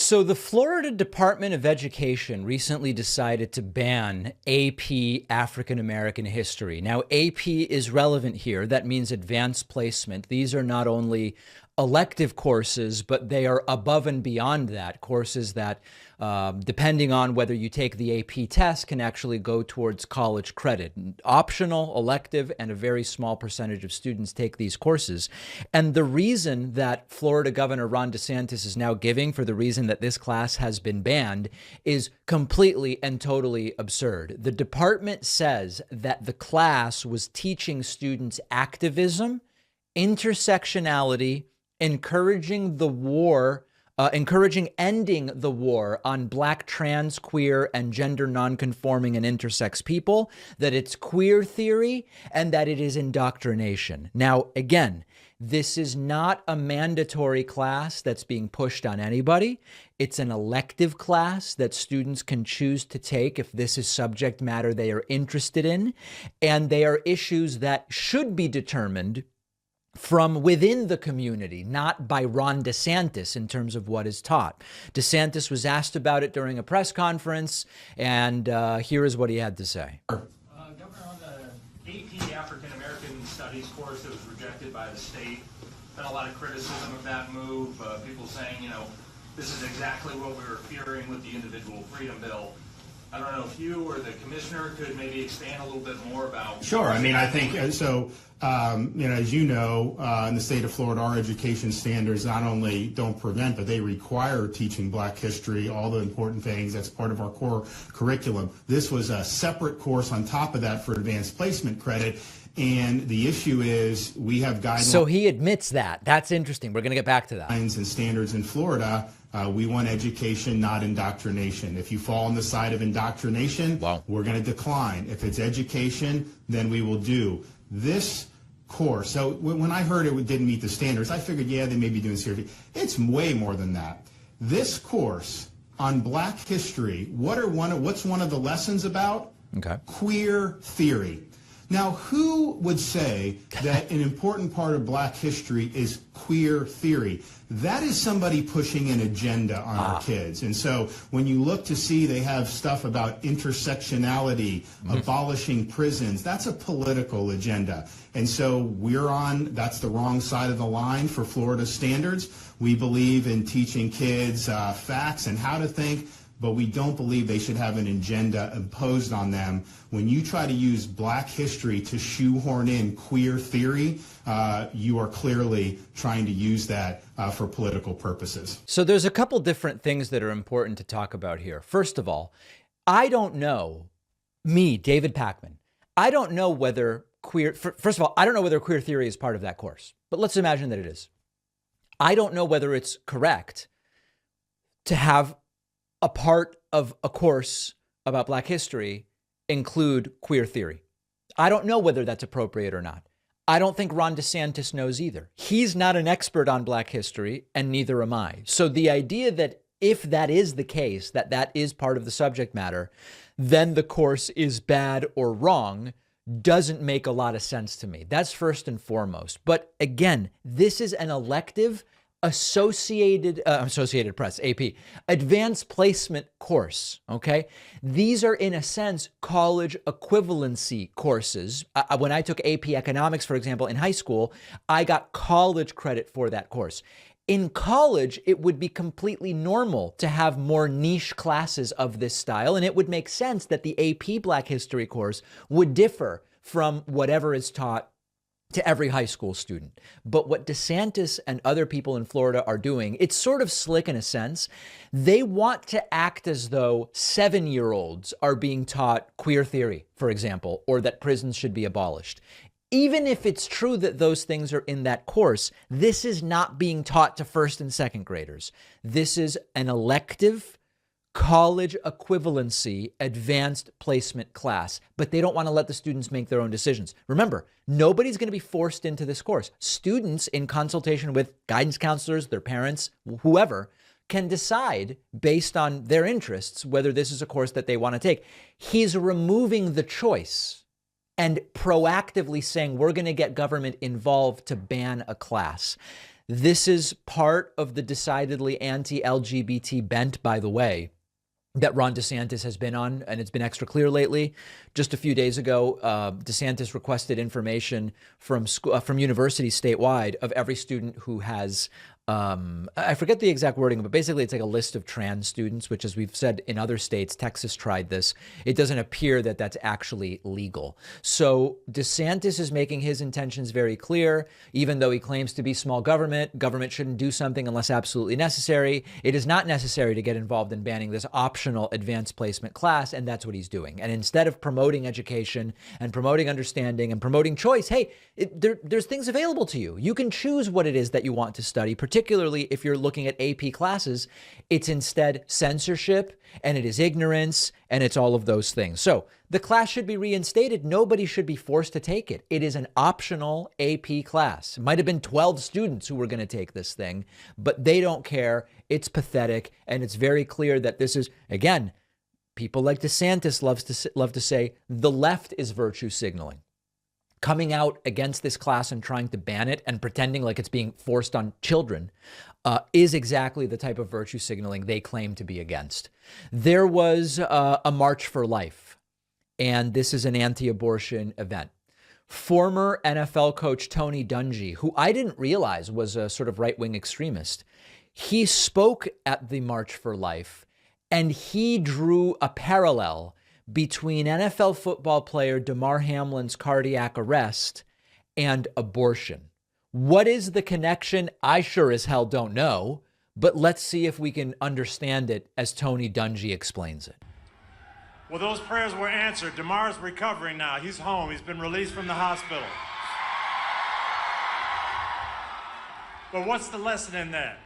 So the Florida Department of Education recently decided to ban AP African American history. Now, AP is relevant here. That means advanced placement. These are not only elective courses, but they are above and beyond that. Courses that, depending on whether you take the AP test, can actually go towards college credit. Optional, elective, and a very small percentage of students take these courses. And the reason that Florida Governor Ron DeSantis is now giving for the reason that this class has been banned is completely and totally absurd. The department says that the class was teaching students activism, intersectionality, encouraging ending the war on Black, trans, queer, and gender nonconforming and intersex people, that it's queer theory, and that it is indoctrination. Now, again, this is not a mandatory class that's being pushed on anybody. It's an elective class that students can choose to take if this is subject matter they are interested in, and they are issues that should be determined from within the community, not by Ron DeSantis in terms of what is taught. DeSantis was asked about it during a press conference, and here is what he had to say. Governor, on the AP African American Studies course that was rejected by the state, been a lot of criticism of that move. People saying, this is exactly what we were fearing with the individual freedom bill. I don't know if you or the commissioner could maybe expand a little bit more about. Sure. I mean, I think so. As you know, in the state of Florida, our education standards not only don't prevent, but they require teaching Black history, all the important things. That's part of our core curriculum. This was a separate course on top of that for advanced placement credit. And the issue is we have guidelines. So he admits that. That's interesting. We're going to get back to that. And standards in Florida. We want education, not indoctrination. If you fall on the side of indoctrination, we're going to decline. If it's education, then we will do this course. So when I heard it didn't meet the standards, I figured, yeah, they may be doing serious. It's way more than that. This course on Black history, what's one of the lessons about? Okay. Queer theory. Now, who would say that an important part of Black history is queer theory? That is somebody pushing an agenda on our kids. And so when you look to see they have stuff about intersectionality, abolishing prisons, that's a political agenda. And so that's the wrong side of the line for Florida standards. We believe in teaching kids facts and how to think, but we don't believe they should have an agenda imposed on them. When you try to use Black history to shoehorn in queer theory, you are clearly trying to use that for political purposes. So there's a couple different things that are important to talk about here. First of all, I don't know, David Pakman, I don't know whether first of all, I don't know whether queer theory is part of that course, but let's imagine that it is. I don't know whether it's correct to have a part of a course about Black history include queer theory. I don't know whether that's appropriate or not. I don't think Ron DeSantis knows either. He's not an expert on Black history, and neither am I. So the idea that if that is the case, that is part of the subject matter, then the course is bad or wrong doesn't make a lot of sense to me. That's first and foremost. But again, this is an elective Associated Press, AP, advanced placement course, okay? These are, in a sense, college equivalency courses. When I took AP economics, for example, in high school, I got college credit for that course. In college, it would be completely normal to have more niche classes of this style, and it would make sense that the AP Black History course would differ from whatever is taught to every high school student. But what DeSantis and other people in Florida are doing, it's sort of slick in a sense. They want to act as though 7-year-olds are being taught queer theory, for example, or that prisons should be abolished. Even if it's true that those things are in that course, this is not being taught to first and second graders. This is an elective college equivalency advanced placement class, but they don't want to let the students make their own decisions. Remember, nobody's going to be forced into this course. Students, in consultation with guidance counselors, their parents, whoever, can decide based on their interests whether this is a course that they want to take. He's removing the choice and proactively saying we're going to get government involved to ban a class. This is part of the decidedly anti-LGBT bent, by the way, that Ron DeSantis has been on, and it's been extra clear lately. Just a few days ago, DeSantis requested information from universities statewide of every student who has, I forget the exact wording, but basically it's like a list of trans students, which, as we've said in other states, Texas tried this. It doesn't appear that that's actually legal. So DeSantis is making his intentions very clear. Even though he claims to be small government, government shouldn't do something unless absolutely necessary. It is not necessary to get involved in banning this optional advanced placement class, and that's what he's doing. And instead of promoting education and promoting understanding and promoting choice, hey, there's things available to you. You can choose what it is that you want to study, particularly if you're looking at AP classes. It's instead censorship, and it is ignorance, and it's all of those things. So the class should be reinstated. Nobody should be forced to take it. It is an optional AP class. It might have been 12 students who were going to take this thing, but they don't care. It's pathetic, and it's very clear that this is, again, people like DeSantis love to say the left is virtue signaling. Coming out against this class and trying to ban it and pretending like it's being forced on children is exactly the type of virtue signaling they claim to be against. There was a March for Life, and this is an anti-abortion event. Former NFL coach Tony Dungy, who I didn't realize was a sort of right-wing extremist, he spoke at the March for Life, and he drew a parallel between NFL football player Damar Hamlin's cardiac arrest and abortion. What is the connection? I sure as hell don't know, but let's see if we can understand it as Tony Dungy explains it. Well, those prayers were answered. Damar's recovering now. He's home. He's been released from the hospital. But what's the lesson in that?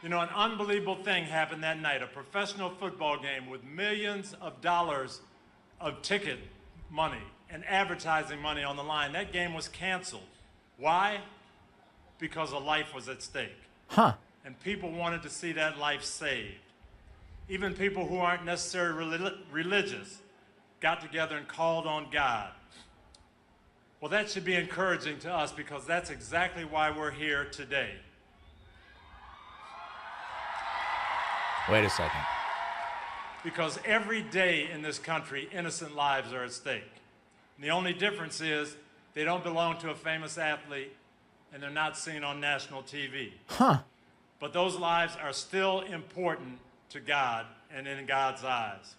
You know, an unbelievable thing happened that night. A professional football game with millions of dollars of ticket money and advertising money on the line. That game was canceled. Why? Because a life was at stake. Huh. And people wanted to see that life saved. Even people who aren't necessarily religious got together and called on God. Well, that should be encouraging to us, because that's exactly why we're here today. Wait a second. Because every day in this country, innocent lives are at stake. And the only difference is they don't belong to a famous athlete, and they're not seen on national TV. Huh. But those lives are still important to God and in God's eyes.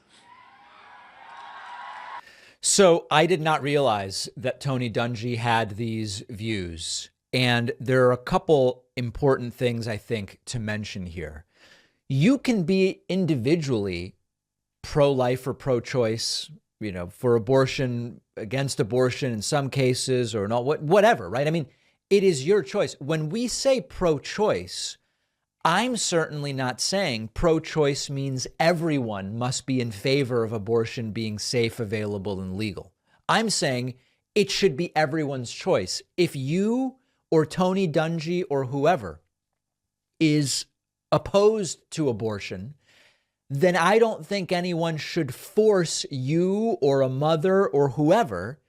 So I did not realize that Tony Dungy had these views. And there are a couple important things I think to mention here. You can be individually pro-life or pro-choice, you know, for abortion, against abortion in some cases, or not, whatever, right? I mean, it is your choice. When we say pro-choice, I'm certainly not saying pro-choice means everyone must be in favor of abortion being safe, available, and legal. I'm saying it should be everyone's choice. If you or Tony Dungy or whoever is opposed to abortion, then I don't think anyone should force you or a mother or whoever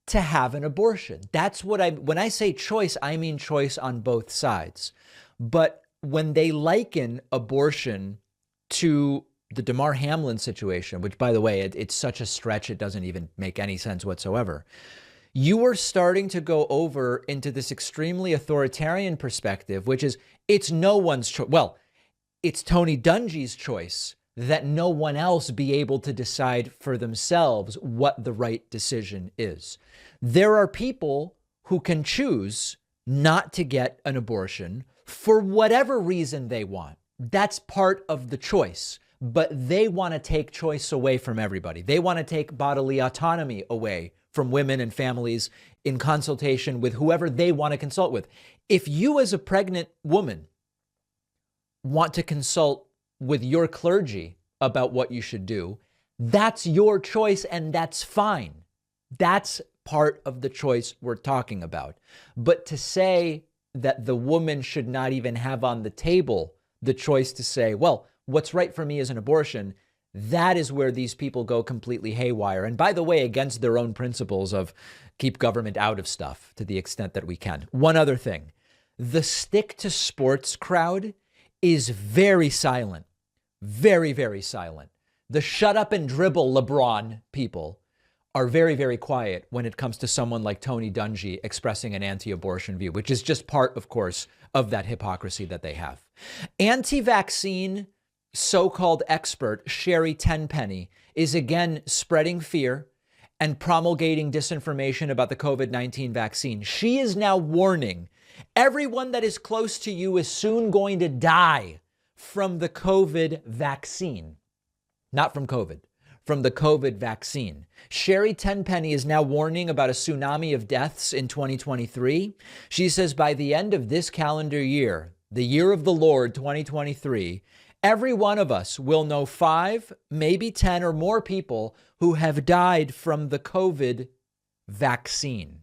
to have an abortion. That's what when I say choice, I mean choice on both sides. But when they liken abortion to the Damar Hamlin situation, which, by the way, it's such a stretch, it doesn't even make any sense whatsoever. You are starting to go over into this extremely authoritarian perspective, which is it's no one's choice. Well, it's Tony Dungy's choice that no one else be able to decide for themselves what the right decision is. There are people who can choose not to get an abortion for whatever reason they want. That's part of the choice. But they want to take choice away from everybody. They want to take bodily autonomy away from women and families in consultation with whoever they want to consult with. If you as a pregnant woman want to consult with your clergy about what you should do, that's your choice, and that's fine. That's part of the choice we're talking about. But to say that the woman should not even have on the table the choice to say, well, what's right for me is an abortion, that is where these people go completely haywire. And by the way, against their own principles of keep government out of stuff to the extent that we can. One other thing. the stick to sports crowd is very silent, very, very silent. The shut up and dribble LeBron people are very, very quiet when it comes to someone like Tony Dungy expressing an anti-abortion view, which is just part, of course, of that hypocrisy that they have. Anti-vaccine so-called expert Sherry Tenpenny is again spreading fear and promulgating disinformation about the COVID-19 vaccine. She is now warning everyone that is close to you is soon going to die from the COVID vaccine. Not from COVID, from the COVID vaccine. Sherry Tenpenny is now warning about a tsunami of deaths in 2023. She says by the end of this calendar year, the year of the Lord 2023, every one of us will know 5, maybe 10 or more people who have died from the COVID vaccine.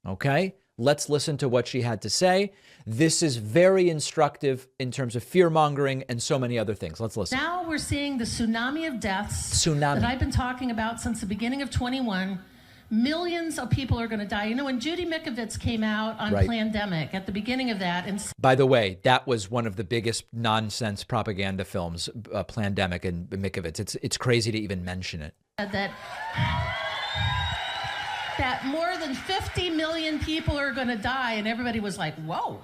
Okay? Let's listen to what she had to say. This is very instructive in terms of fear-mongering and so many other things. Let's listen. Now we're seeing the tsunami of deaths that I've been talking about since the beginning of 21. Millions of people are going to die. You know, when Judy Mikovits came out on Plandemic at the beginning of that. And by the way, that was one of the biggest nonsense propaganda films, Plandemic and Mikovits. It's crazy to even mention it. That more than 50 million people are going to die, and everybody was like, whoa.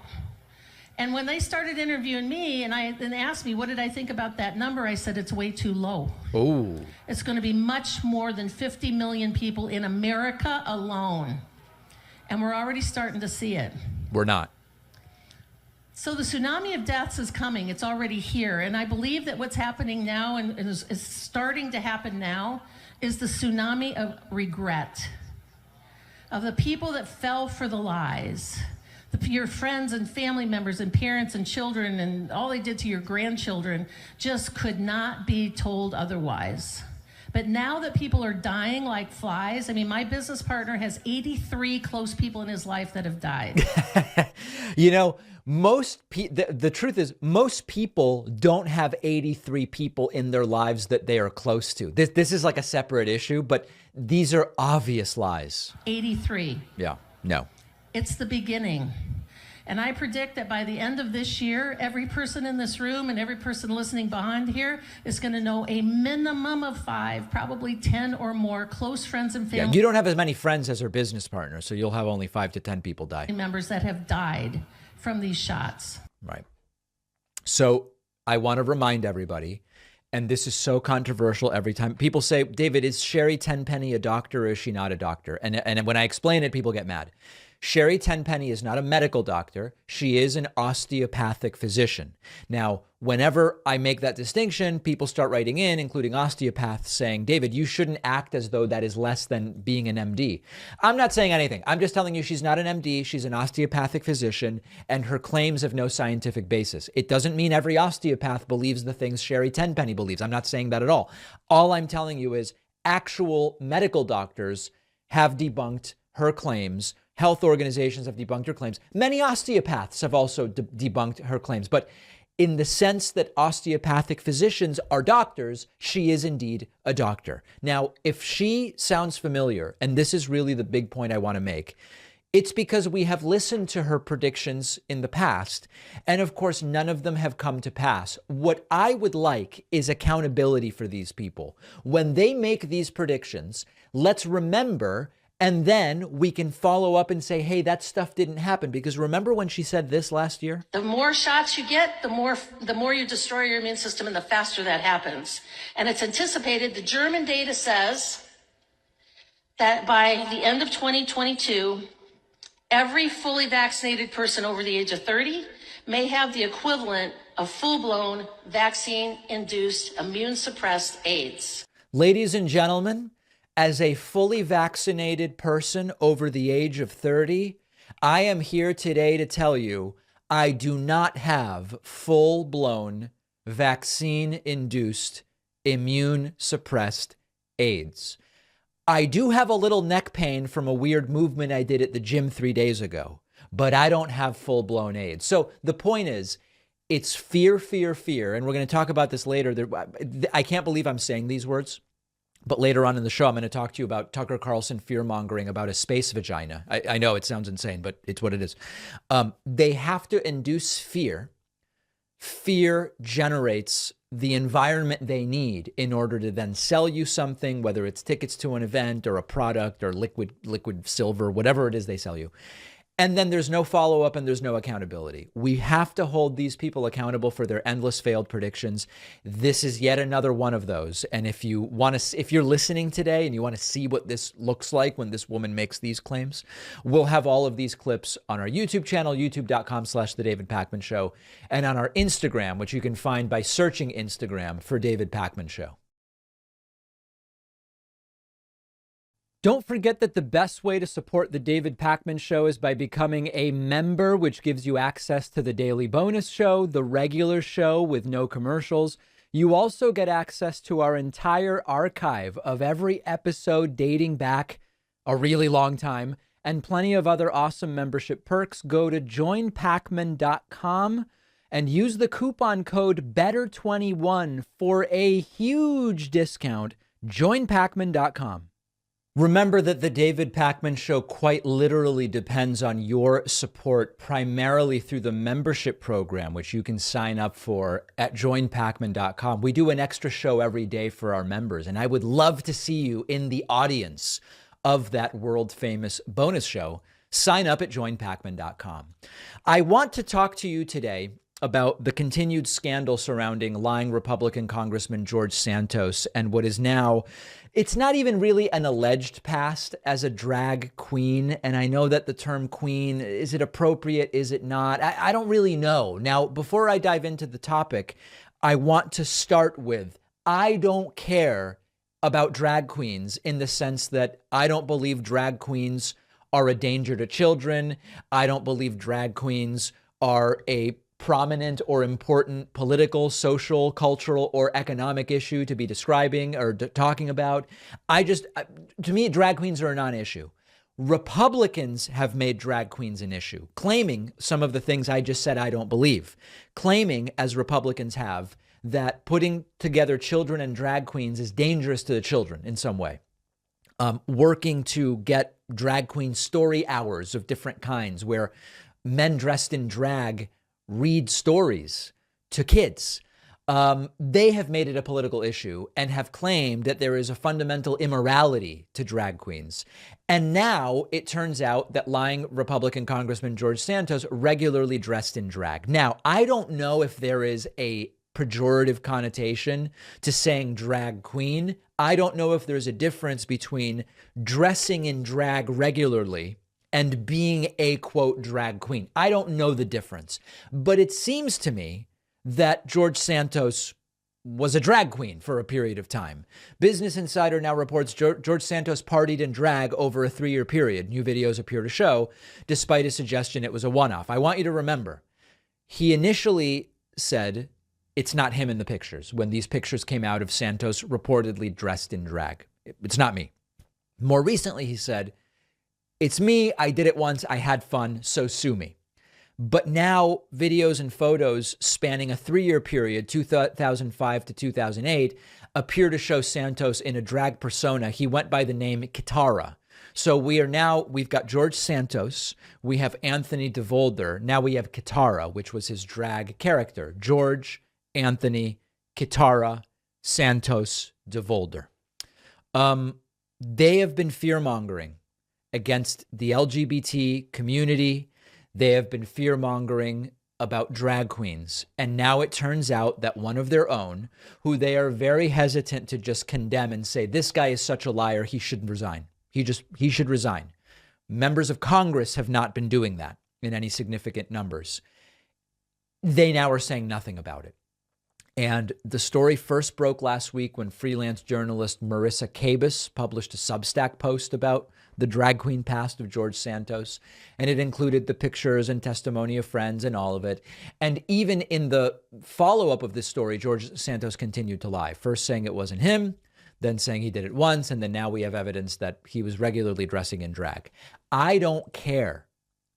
And when they started interviewing me and they asked me, what did I think about that number? I said, it's way too low. Oh. It's going to be much more than 50 million people in America alone. And we're already starting to see it. We're not. So the tsunami of deaths is coming. It's already here. And I believe that what's happening now and is starting to happen now is the tsunami of regret. Of the people that fell for the lies, your friends and family members and parents and children and all they did to your grandchildren just could not be told otherwise. But now that people are dying like flies, I mean, my business partner has 83 close people in his life that have died. You know, the truth is most people don't have 83 people in their lives that they are close to. This is like a separate issue, but these are obvious lies. 83. Yeah, no. It's the beginning. And I predict that by the end of this year, every person in this room and every person listening behind here is going to know a minimum of 5, probably 10 or more close friends and family. Yeah, you don't have as many friends as her business partner, so you'll have only 5 to 10 people die. Members that have died from these shots. Right. So I want to remind everybody, and this is so controversial every time. People say, David, is Sherry Tenpenny a doctor or is she not a doctor? And when I explain it, people get mad. Sherry Tenpenny is not a medical doctor. She is an osteopathic physician. Now, whenever I make that distinction, people start writing in, including osteopaths, saying, David, you shouldn't act as though that is less than being an MD. I'm not saying anything. I'm just telling you she's not an MD. She's an osteopathic physician, and her claims have no scientific basis. It doesn't mean every osteopath believes the things Sherry Tenpenny believes. I'm not saying that at all. All I'm telling you is actual medical doctors have debunked her claims. Health organizations have debunked her claims. Many osteopaths have also debunked her claims. But in the sense that osteopathic physicians are doctors, she is indeed a doctor. Now, if she sounds familiar, and this is really the big point I want to make, it's because we have listened to her predictions in the past, and of course, none of them have come to pass. What I would like is accountability for these people. When they make these predictions, let's remember, and then we can follow up and say, hey, that stuff didn't happen. Because remember when she said this last year? The more shots you get, the more you destroy your immune system and the faster that happens. And it's anticipated, the German data says that by the end of 2022, every fully vaccinated person over the age of 30 may have the equivalent of full-blown vaccine-induced immune-suppressed AIDS. Ladies and gentlemen, as a fully vaccinated person over the age of 30, I am here today to tell you I do not have full-blown vaccine-induced immune-suppressed AIDS. I do have a little neck pain from a weird movement I did at the gym 3 days ago, but I don't have full-blown AIDS. So the point is, it's fear, fear, fear. And we're going to talk about this later. I can't believe I'm saying these words. But later on in the show, I'm going to talk to you about Tucker Carlson fear-mongering about a space vagina. I know it sounds insane, but it's what it is. They have to induce fear. Fear generates the environment they need in order to then sell you something, whether it's tickets to an event or a product or liquid silver, whatever it is they sell you. And then there's no follow-up and there's no accountability. We have to hold these people accountable for their endless failed predictions. This is yet another one of those. And if you're listening today and you want to see what this looks like when this woman makes these claims, we'll have all of these clips on our YouTube channel, youtube.com/The David Pakman Show, and on our Instagram, which you can find by searching Instagram for David Pakman Show. Don't forget that the best way to support the David Pakman Show is by becoming a member, which gives you access to the daily bonus show, the regular show with no commercials. You also get access to our entire archive of every episode dating back a really long time and plenty of other awesome membership perks. Go to joinpakman.com and use the coupon code BETTER21 for a huge discount. Joinpakman.com. Remember that the David Pakman Show quite literally depends on your support, primarily through the membership program, which you can sign up for at joinpakman.com. We do an extra show every day for our members, and I would love to see you in the audience of that world-famous bonus show. Sign up at joinpakman.com. I want to talk to you today about the continued scandal surrounding lying Republican Congressman George Santos and what is now, it's not even really an alleged past as a drag queen. And I know that the term queen, is it appropriate? Is it not? I don't really know. Now, before I dive into the topic, I want to start with, I don't care about drag queens in the sense that I don't believe drag queens are a danger to children. I don't believe drag queens are a prominent or important political, social, cultural, or economic issue to be describing or talking about. To me, drag queens are a non-issue. Republicans have made drag queens an issue, claiming some of the things I just said I don't believe, claiming, as Republicans have, that putting together children and drag queens is dangerous to the children in some way. Working to get drag queen story hours of different kinds where men dressed in drag read stories to kids. They have made it a political issue and have claimed that there is a fundamental immorality to drag queens. And now it turns out that lying Republican Congressman George Santos regularly dressed in drag. Now, I don't know if there is a pejorative connotation to saying drag queen. I don't know if there's a difference between dressing in drag regularly and being a, quote, drag queen. I don't know the difference. But it seems to me that George Santos was a drag queen for a period of time. Business Insider now reports George Santos partied in drag over a 3-year period. New videos appear to show, despite a suggestion it was a one-off. I want you to remember, he initially said it's not him in the pictures when these pictures came out of Santos reportedly dressed in drag. It's not me. More recently, he said, it's me, I did it once, I had fun, so sue me. But now videos and photos spanning a 3-year period, 2005 to 2008, appear to show Santos in a drag persona. He went by the name Kitara. So we've got George Santos, we have Anthony DeVolder, now we have Kitara, which was his drag character. George, Anthony, Kitara, Santos, DeVolder. They have been fear-mongering against the LGBT community. They have been fear-mongering about drag queens. And now it turns out that one of their own, who they are very hesitant to just condemn and say, this guy is such a liar, he should resign. He should resign. Members of Congress have not been doing that in any significant numbers. They now are saying nothing about it. And the story first broke last week when freelance journalist Marissa Kabas published a Substack post about the drag queen past of George Santos. And it included the pictures and testimony of friends and all of it. And even in the follow-up of this story, George Santos continued to lie, first saying it wasn't him, then saying he did it once, and then now we have evidence that he was regularly dressing in drag. I don't care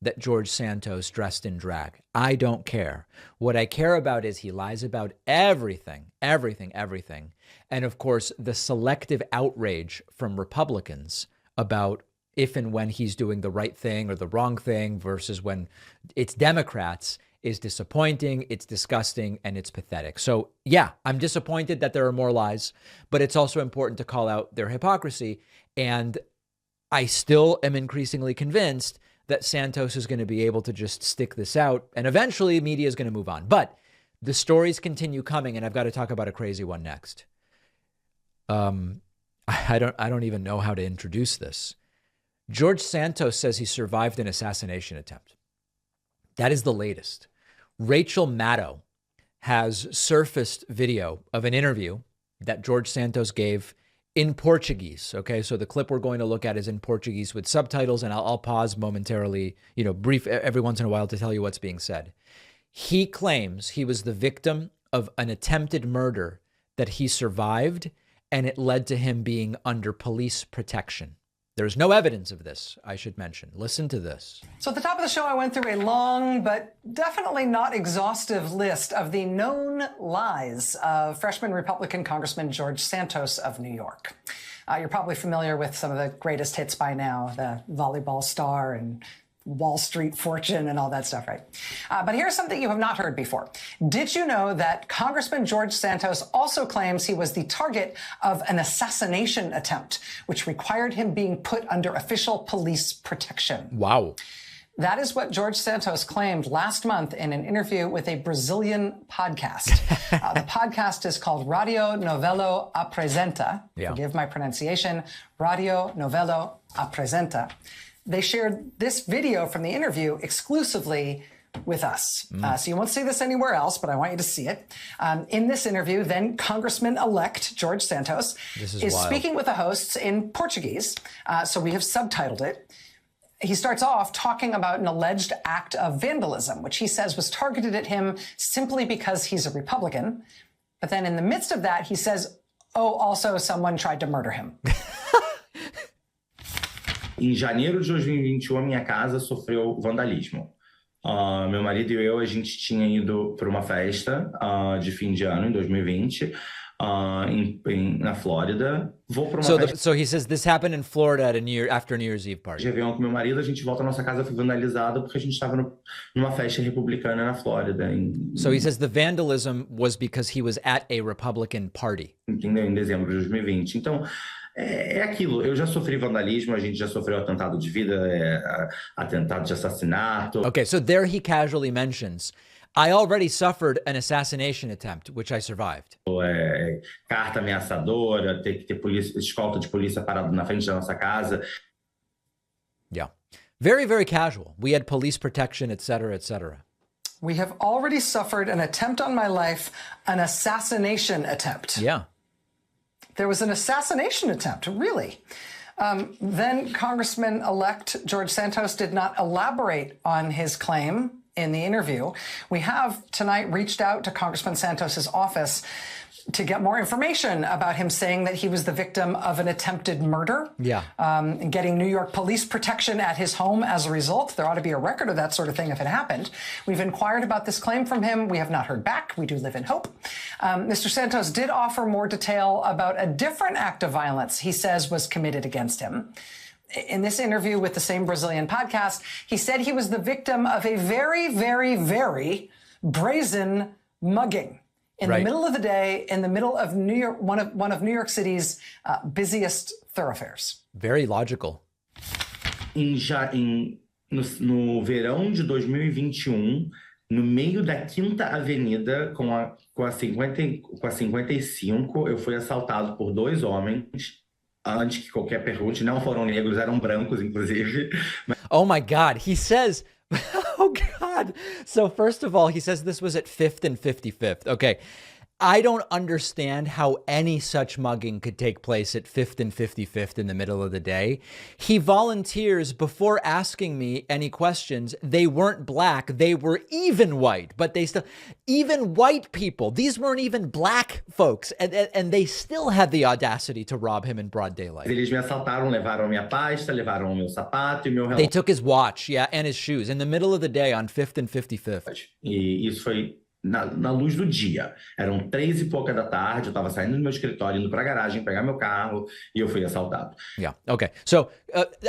that George Santos dressed in drag. I don't care. What I care about is he lies about everything. And of course, the selective outrage from Republicans about if and when he's doing the right thing or the wrong thing versus when it's Democrats is disappointing, it's disgusting, and it's pathetic. So yeah, I'm disappointed that there are more lies, but it's also important to call out their hypocrisy. And I still am increasingly convinced that Santos is going to be able to just stick this out, and eventually media is going to move on. But the stories continue coming, and I've got to talk about a crazy one next. I don't even know how to introduce this. George Santos says he survived an assassination attempt. That is the latest. Rachel Maddow has surfaced video of an interview that George Santos gave in Portuguese. Okay, so the clip we're going to look at is in Portuguese with subtitles, and I'll pause momentarily, brief every once in a while to tell you what's being said. He claims he was the victim of an attempted murder, that he survived, and it led to him being under police protection. There's no evidence of this, I should mention. Listen to this. So at the top of the show, I went through a long but definitely not exhaustive list of the known lies of freshman Republican Congressman George Santos of New York. You're probably familiar with some of the greatest hits by now, the volleyball star and Wall Street fortune and all that stuff, right? But here's something you have not heard before. Did you know that Congressman George Santos also claims he was the target of an assassination attempt, which required him being put under official police protection? Wow. That is what George Santos claimed last month in an interview with a Brazilian podcast. The podcast is called Radio Novelo Apresenta. Yeah. Forgive my pronunciation. Radio Novelo Apresenta. They shared this video from the interview exclusively with us. So you won't see this anywhere else, but I want you to see it. In this interview, then Congressman-elect George Santos is speaking with the hosts in Portuguese. So we have subtitled it. He starts off talking about an alleged act of vandalism, which he says was targeted at him simply because he's a Republican. But then in the midst of that, he says, oh, also someone tried to murder him. Em janeiro de 2021, a minha casa sofreu vandalismo. Meu marido e eu, a gente tinha ido para uma festa de fim de ano, em 2020, na Flórida. Vou para uma festa... So he says this happened in Florida at after a New Year's Eve party. De Réveillon com meu marido, a gente volta à nossa casa, foi vandalizada porque a gente estava numa festa republicana na Flórida. So he says the vandalism was because he was at a Republican party. Entendeu? Em dezembro de 2020. Então... É aquilo, eu já sofri vandalismo, a gente já sofreu atentado de vida, atentado de assassinato. Okay, so there he casually mentions, I already suffered an assassination attempt, which I survived. Carta ameaçadora, ter que ter escolta de polícia parado na frente da nossa casa. Yeah, very, very casual. We had police protection, etc., etc. We have already suffered an attempt on my life, an assassination attempt. Yeah. There was an assassination attempt, really. Then Congressman-elect George Santos did not elaborate on his claim in the interview. We have tonight reached out to Congressman Santos's office to get more information about him saying that he was the victim of an attempted murder. Yeah. And getting New York police protection at his home as a result. There ought to be a record of that sort of thing if it happened. We've inquired about this claim from him. We have not heard back. We do live in hope. Mr. Santos did offer more detail about a different act of violence he says was committed against him. In this interview with the same Brazilian podcast, he said he was the victim of a very, very, very brazen mugging. In the middle of the day, in the middle of New York, one of New York City's busiest thoroughfares. Very logical. No verão de 2021, no meio da Quinta Avenida, com a 55, eu fui assaltado por dois homens. Antes que qualquer pergunte, não foram negros, eram brancos, inclusive. Oh my God, he says... Oh God. So first of all, he says this was at 5th and 55th. Okay. I don't understand how any such mugging could take place at 5th and 55th in the middle of the day. He volunteers before asking me any questions. They weren't black. They were even white, but they still, even white people, these weren't even black folks. And they still had the audacity to rob him in broad daylight. Eles me assaltaram, levaram minha pasta, levaram meu sapato e meu relógio. They took his watch, yeah, and his shoes in the middle of the day on 5th and 55th. E isso foi na luz do dia. Eram 3 e pouca da tarde, eu estava saindo do meu escritório, indo para a garagem, pegar meu carro, e eu fui assaltado. Yeah, okay. So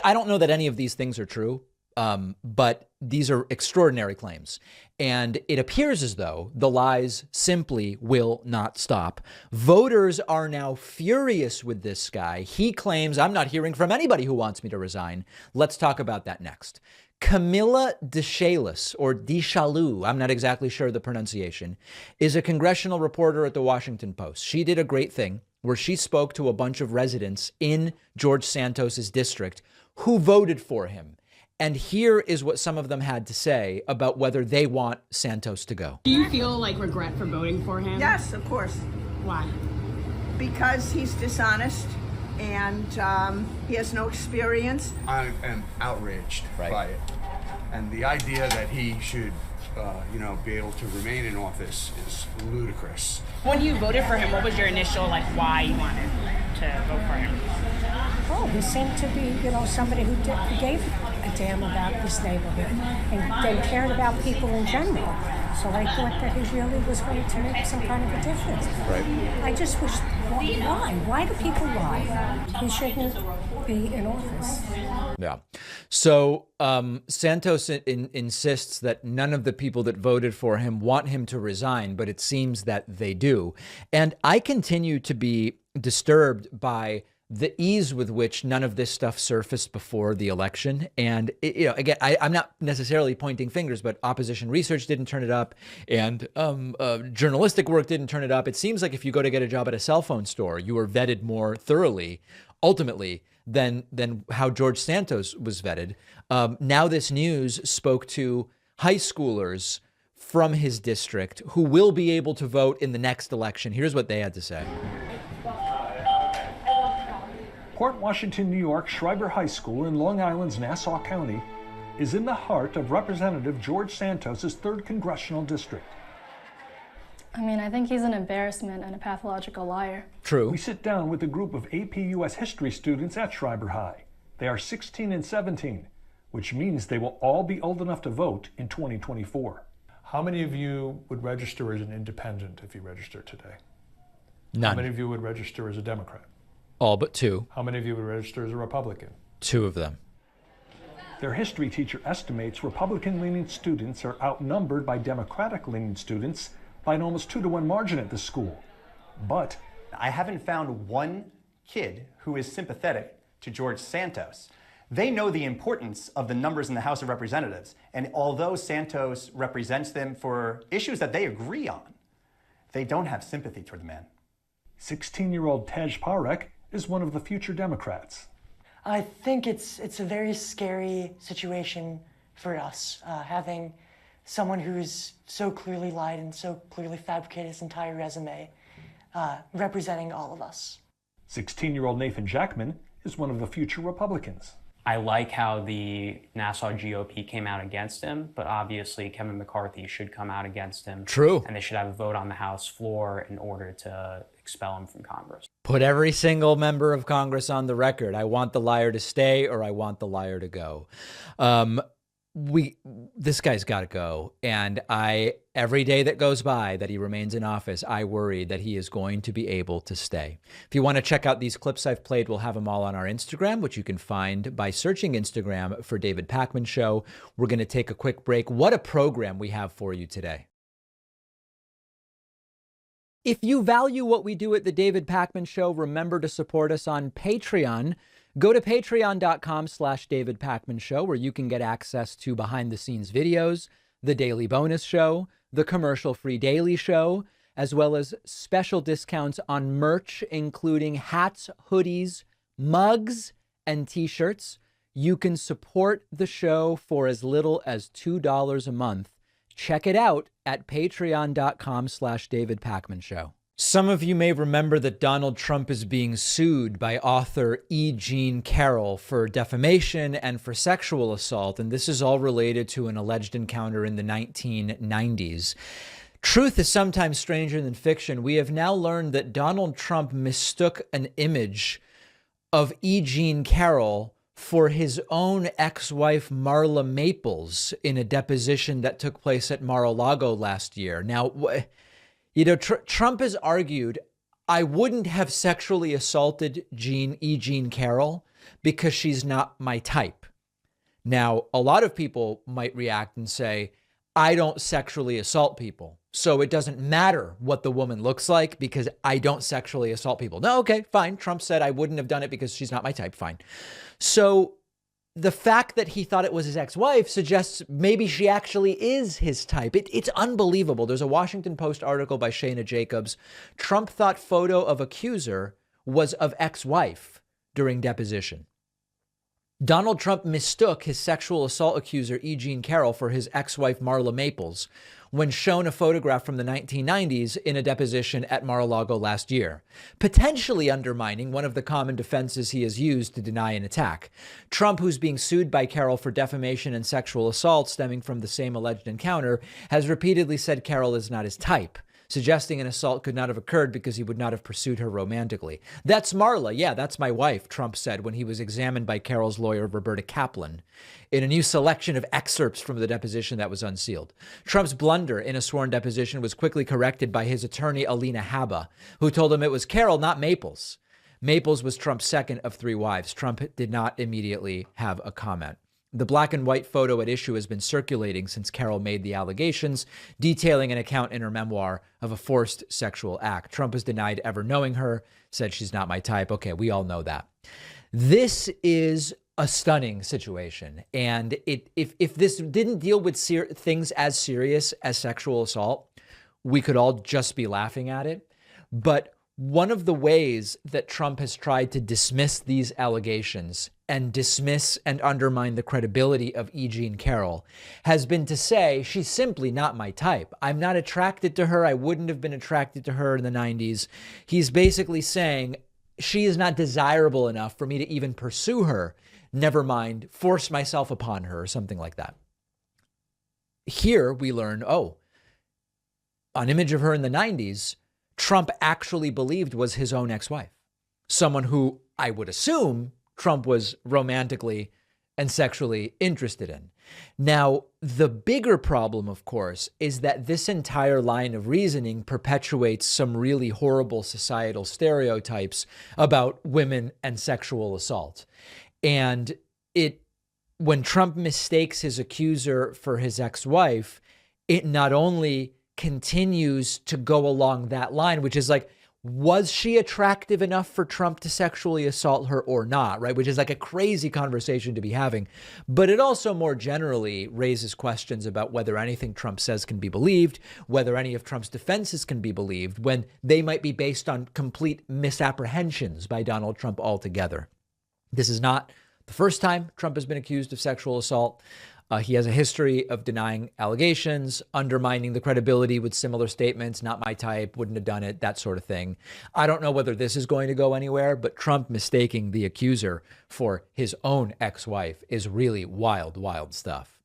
I don't know that any of these things are true, but these are extraordinary claims. And it appears as though the lies simply will not stop. Voters are now furious with this guy. He claims, I'm not hearing from anybody who wants me to resign. Let's talk about that next. Camilla DeShalis, or DeShalou, I'm not exactly sure the pronunciation, is a congressional reporter at the Washington Post. She did a great thing where she spoke to a bunch of residents in George Santos's district who voted for him. And here is what some of them had to say about whether they want Santos to go. Do you feel like regret for voting for him? Yes, of course. Why? Because he's dishonest and he has no experience. I am outraged by it. And the idea that he should, be able to remain in office is ludicrous. When you voted for him, what was your initial, why you wanted to vote for him? Oh, he seemed to be, somebody who gave a damn about this neighborhood and cared about people in general. So I thought that he really was going to make some kind of a difference. Right. I just wish, why? Why do people lie? He shouldn't be in office. Yeah. So Santos insists that none of the people that voted for him want him to resign, but it seems that they do. And I continue to be disturbed by the ease with which none of this stuff surfaced before the election. And, again, I'm not necessarily pointing fingers, but opposition research didn't turn it up and journalistic work didn't turn it up. It seems like if you go to get a job at a cell phone store, you are vetted more thoroughly, ultimately, than how George Santos was vetted. Now this news spoke to high schoolers from his district who will be able to vote in the next election. Here's what they had to say. Port Washington, New York, Schreiber High School in Long Island's Nassau County is in the heart of Representative George Santos's 3rd Congressional District. I think he's an embarrassment and a pathological liar. True. We sit down with a group of AP US history students at Schreiber High. They are 16 and 17, which means they will all be old enough to vote in 2024. How many of you would register as an independent if you register today? None. How many of you would register as a Democrat? All but 2. How many of you would register as a Republican? 2 of them. Their history teacher estimates Republican-leaning students are outnumbered by Democratic-leaning students by an almost 2-to-1 margin at the school. But I haven't found one kid who is sympathetic to George Santos. They know the importance of the numbers in the House of Representatives, and although Santos represents them for issues that they agree on, they don't have sympathy toward the man. 16-year-old Tej Parek is one of the future Democrats. I think it's a very scary situation for us, having someone who's so clearly lied and so clearly fabricated his entire resume, representing all of us. 16-year-old Nathan Jackman is one of the future Republicans. I like how the Nassau GOP came out against him, but obviously Kevin McCarthy should come out against him. True. And they should have a vote on the House floor in order to expel him from Congress. Put every single member of Congress on the record. I want the liar to stay or I want the liar to go. This guy's got to go. And every day that goes by that he remains in office, I worry that he is going to be able to stay. If you want to check out these clips I've played, we'll have them all on our Instagram, which you can find by searching Instagram for David Pakman Show. We're going to take a quick break. What a program we have for you today. If you value what we do at the David Pakman Show, remember to support us on Patreon. Go to patreon.com/David Pakman Show, where you can get access to behind the scenes videos, the daily bonus show, the commercial-free daily show, as well as special discounts on merch, including hats, hoodies, mugs, and t-shirts. You can support the show for as little as $2 a month. Check it out at patreon.com/David Pakman Show. Some of you may remember that Donald Trump is being sued by author E. Jean Carroll for defamation and for sexual assault, and this is all related to an alleged encounter in the 1990s. Truth is sometimes stranger than fiction. We have now learned that Donald Trump mistook an image of E. Jean Carroll for his own ex-wife, Marla Maples, in a deposition that took place at Mar-a-Lago last year. Now, Trump has argued, I wouldn't have sexually assaulted E. Jean Carroll because she's not my type. Now, a lot of people might react and say, I don't sexually assault people, so it doesn't matter what the woman looks like because I don't sexually assault people. No, okay, fine. Trump said I wouldn't have done it because she's not my type. Fine. So the fact that he thought it was his ex-wife suggests maybe she actually is his type. It's unbelievable. There's a Washington Post article by Shayna Jacobs. Trump thought photo of accuser was of ex-wife during deposition. Donald Trump mistook his sexual assault accuser, E. Jean Carroll, for his ex-wife, Marla Maples, when shown a photograph from the 1990s in a deposition at Mar-a-Lago last year, potentially undermining one of the common defenses he has used to deny an attack. Trump, who's being sued by Carroll for defamation and sexual assault stemming from the same alleged encounter, has repeatedly said Carroll is not his type, suggesting an assault could not have occurred because he would not have pursued her romantically. That's Marla. Yeah, that's my wife, Trump said when he was examined by Carroll's lawyer, Roberta Kaplan, in a new selection of excerpts from the deposition that was unsealed. Trump's blunder in a sworn deposition was quickly corrected by his attorney, Alina Habba, who told him it was Carroll, not Maples. Maples was Trump's second of three wives. Trump did not immediately have a comment. The black and white photo at issue has been circulating since Carroll made the allegations, detailing an account in her memoir of a forced sexual act. Trump has denied ever knowing her, said she's not my type. Okay, we all know that. This is a stunning situation. And if this didn't deal with things as serious as sexual assault, we could all just be laughing at it. But one of the ways that Trump has tried to dismiss these allegations and dismiss and undermine the credibility of E. Jean Carroll has been to say, she's simply not my type. I'm not attracted to her. I wouldn't have been attracted to her in the 90s. He's basically saying she is not desirable enough for me to even pursue her. Never mind, force myself upon her or something like that. Here we learn, an image of her in the 90s, Trump actually believed was his own ex-wife, someone who I would assume Trump was romantically and sexually interested in. Now, the bigger problem, of course, is that this entire line of reasoning perpetuates some really horrible societal stereotypes about women and sexual assault. And when Trump mistakes his accuser for his ex-wife, it not only continues to go along that line, which is like, was she attractive enough for Trump to sexually assault her or not, right? Which is like a crazy conversation to be having. But it also more generally raises questions about whether anything Trump says can be believed, whether any of Trump's defenses can be believed, when they might be based on complete misapprehensions by Donald Trump altogether. This is not the first time Trump has been accused of sexual assault. He has a history of denying allegations, undermining the credibility with similar statements, not my type, wouldn't have done it, that sort of thing. I don't know whether this is going to go anywhere, but Trump mistaking the accuser for his own ex-wife is really wild, wild stuff.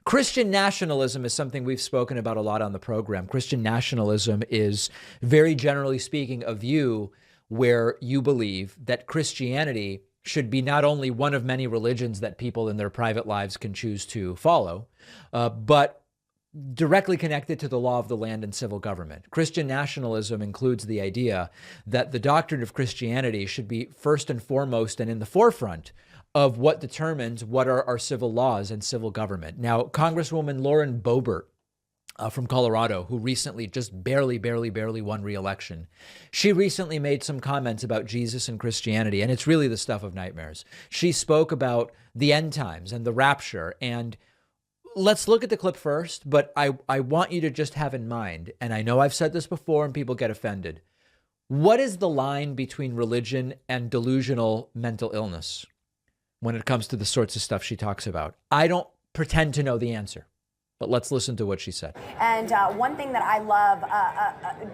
Christian nationalism is something we've spoken about a lot on the program. Christian nationalism is, very generally speaking, a view where you believe that Christianity should be not only one of many religions that people in their private lives can choose to follow, but directly connected to the law of the land and civil government. Christian nationalism includes the idea that the doctrine of Christianity should be first and foremost and in the forefront of what determines what are our civil laws and civil government. Now, Congresswoman Lauren Boebert from Colorado, who recently just barely won re-election. She recently made some comments about Jesus and Christianity, and it's really the stuff of nightmares. She spoke about the end times and the rapture, and let's look at the clip first, but I want you to just have in mind, and I know I've said this before and people get offended, what is the line between religion and delusional mental illness when it comes to the sorts of stuff she talks about? I don't pretend to know the answer. But let's listen to what she said. And one thing that I love,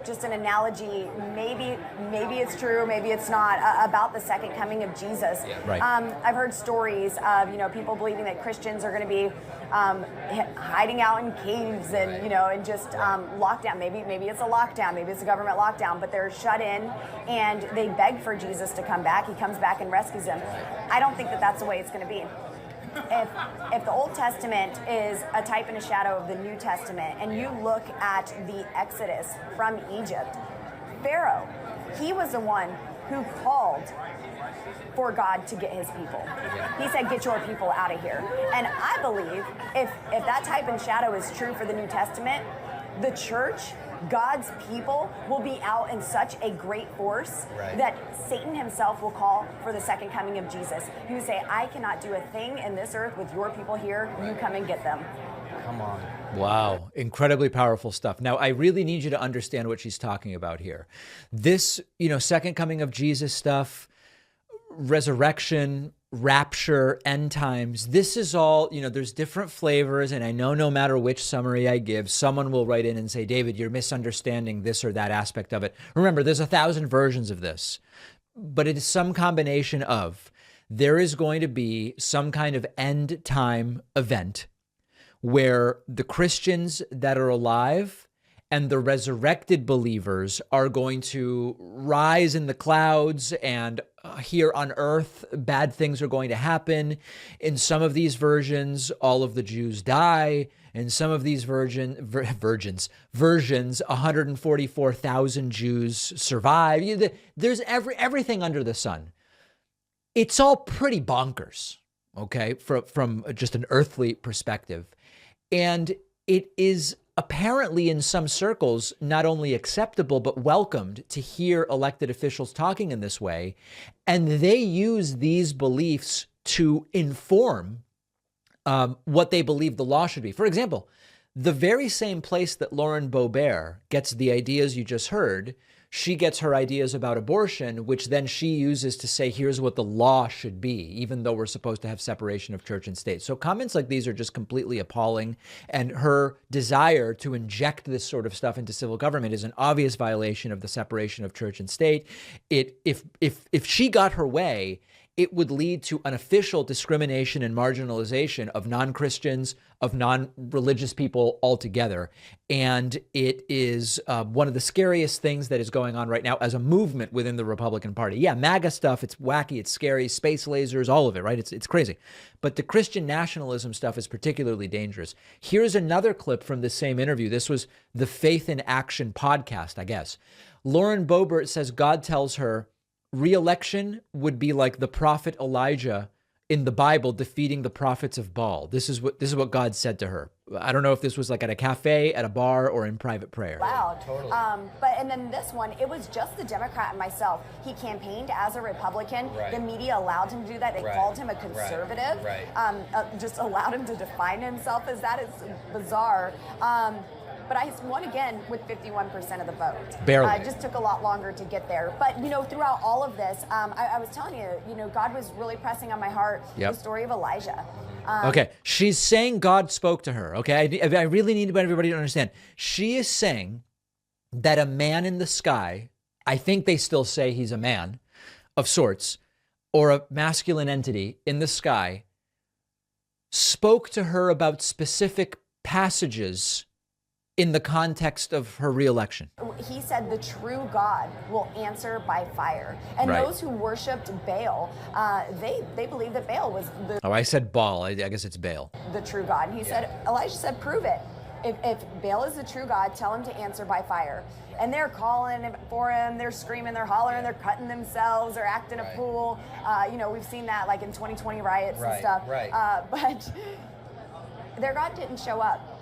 just an analogy, maybe it's true, maybe it's not, about the second coming of Jesus. Right. I've heard stories of, people believing that Christians are going to be hiding out in caves and, and just lockdown. Maybe it's a lockdown, maybe it's a government lockdown, but they're shut in and they beg for Jesus to come back. He comes back and rescues them. I don't think that that's the way it's going to be. If the Old Testament is a type and a shadow of the New Testament, and you look at the Exodus from Egypt, Pharaoh, he was the one who called for God to get his people. He said, get your people out of here. And I believe if that type and shadow is true for the New Testament, the church, God's people, will be out in such a great force that Satan himself will call for the second coming of Jesus. He would say, I cannot do a thing in this earth with your people here. You come and get them. Come on. Wow. Incredibly powerful stuff. Now, I really need you to understand what she's talking about here. This, second coming of Jesus stuff, resurrection, rapture, end times, this is all, there's different flavors. And I know no matter which summary I give, someone will write in and say, David, you're misunderstanding this or that aspect of it. Remember, there's 1,000 versions of this, but it is some combination of, there is going to be some kind of end time event where the Christians that are alive and the resurrected believers are going to rise in the clouds, and here on earth, bad things are going to happen. In some of these versions, all of the Jews die. In some of these versions, 144,000 Jews survive. There's everything under the sun. It's all pretty bonkers, okay, from just an earthly perspective. And it is apparently in some circles not only acceptable, but welcomed to hear elected officials talking in this way. And they use these beliefs to inform what they believe the law should be. For example, the very same place that Lauren Boebert gets the ideas you just heard, she gets her ideas about abortion, which then she uses to say, here's what the law should be, even though we're supposed to have separation of church and state. So comments like these are just completely appalling. And her desire to inject this sort of stuff into civil government is an obvious violation of the separation of church and state. If she got her way, it would lead to an official discrimination and marginalization of non-Christians, of non-religious people altogether. And it is one of the scariest things that is going on right now as a movement within the Republican Party. Yeah, MAGA stuff, it's wacky, it's scary, space lasers, all of it, right? It's crazy. But the Christian nationalism stuff is particularly dangerous. Here's another clip from the same interview. This was the Faith in Action podcast, I guess. Lauren Boebert says God tells her, re-election would be like the prophet Elijah in the Bible defeating the prophets of Baal. This is what God said to her. I don't know if this was like at a cafe, at a bar, or in private prayer. Loud. Totally. And then this one, it was just the Democrat and myself. He campaigned as a Republican. Right. The media allowed him to do that. They called him a conservative. Right. Just allowed him to define himself as that. Is bizarre. But I won again with 51% of the vote. Barely. It just took a lot longer to get there. But, throughout all of this, I was telling you, God was really pressing on my heart the story of Elijah. Okay, she's saying God spoke to her, okay? I really need everybody to understand. She is saying that a man in the sky, I think they still say he's a man of sorts, or a masculine entity in the sky, spoke to her about specific passages in the context of her re-election. He said the true God will answer by fire. And those who worshipped Baal, they believed that Baal was the... Oh, I said Baal. I guess it's Baal. The true God. And he said, Elijah said, prove it. If Baal is the true God, tell him to answer by fire. And they're calling for him, they're screaming, they're hollering, they're cutting themselves, they're acting a fool. We've seen that like in 2020 riots and stuff. But their God didn't show up.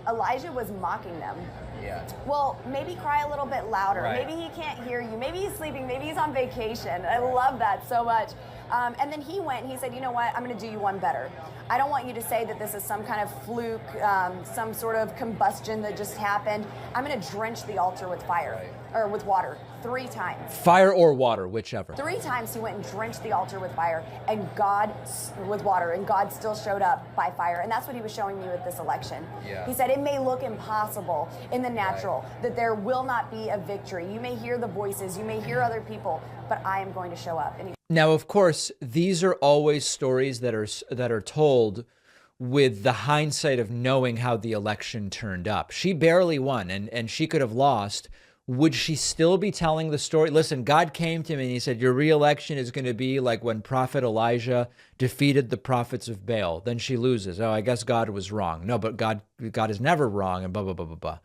Elijah was mocking them. Yeah. Well, maybe cry a little bit louder. Maybe he can't hear you. Maybe he's sleeping. Maybe he's on vacation. I love that so much. And then he went and he said, you know what? I'm going to do you one better. I don't want you to say that this is some kind of fluke, some sort of combustion that just happened. I'm going to drench the altar with fire. or with water 3 times. Fire or water, whichever. 3 times he went and drenched the altar with fire and with water, and God still showed up by fire. And that's what he was showing me with this election. Yeah. He said it may look impossible in the natural, that there will not be a victory. You may hear the voices, you may hear other people, but I am going to show up. And now, of course, these are always stories that are told with the hindsight of knowing how the election turned up. She barely won, and she could have lost. Would she still be telling the story? Listen, God came to me and he said, your re-election is going to be like when Prophet Elijah defeated the prophets of Baal. Then she loses. Oh, I guess God was wrong. No, but God is never wrong, and blah, blah, blah, blah, blah.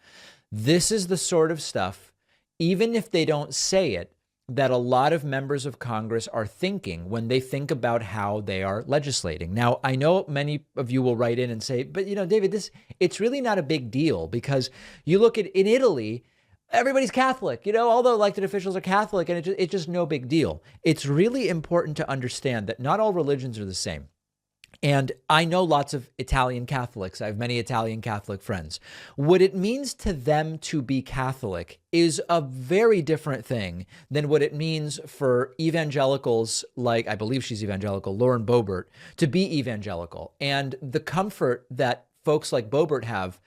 This is the sort of stuff, even if they don't say it, that a lot of members of Congress are thinking when they think about how they are legislating. Now, I know many of you will write in and say, but David, it's really not a big deal, because you look at in Italy, everybody's Catholic, all the elected officials are Catholic, and it's just no big deal. It's really important to understand that not all religions are the same. And I know lots of Italian Catholics. I have many Italian Catholic friends. What it means to them to be Catholic is a very different thing than what it means for evangelicals, like I believe she's evangelical, Lauren Boebert, to be evangelical. And the comfort that folks like Boebert have,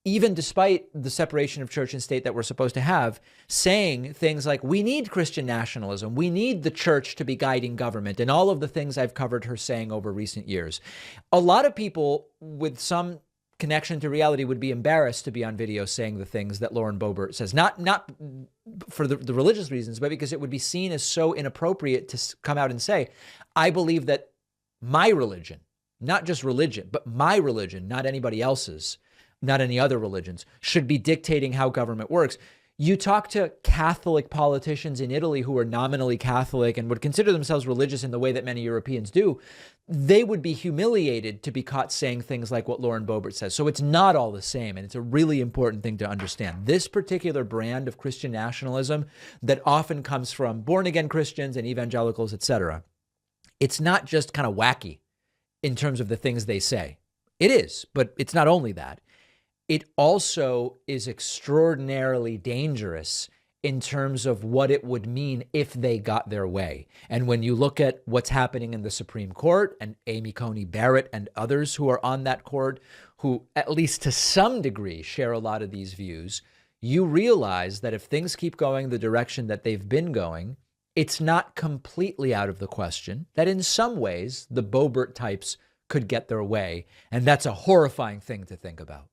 even despite the separation of church and state that we're supposed to have, saying things like, we need Christian nationalism, we need the church to be guiding government, and all of the things I've covered her saying over recent years. A lot of people with some connection to reality would be embarrassed to be on video saying the things that Lauren Boebert says, not for the religious reasons, but because it would be seen as so inappropriate to come out and say, I believe that my religion, not just religion, but my religion, not anybody else's, not any other religions, should be dictating how government works. You talk to Catholic politicians in Italy who are nominally Catholic and would consider themselves religious in the way that many Europeans do, they would be humiliated to be caught saying things like what Lauren Boebert says. So it's not all the same, and it's a really important thing to understand. This particular brand of Christian nationalism that often comes from born-again Christians and evangelicals, etc., it's not just kind of wacky in terms of the things they say. It is, but it's not only that. It also is extraordinarily dangerous in terms of what it would mean if they got their way. And when you look at what's happening in the Supreme Court and Amy Coney Barrett and others who are on that court, who at least to some degree share a lot of these views, you realize that if things keep going the direction that they've been going, it's not completely out of the question that in some ways the Boebert types could get their way. And that's a horrifying thing to think about.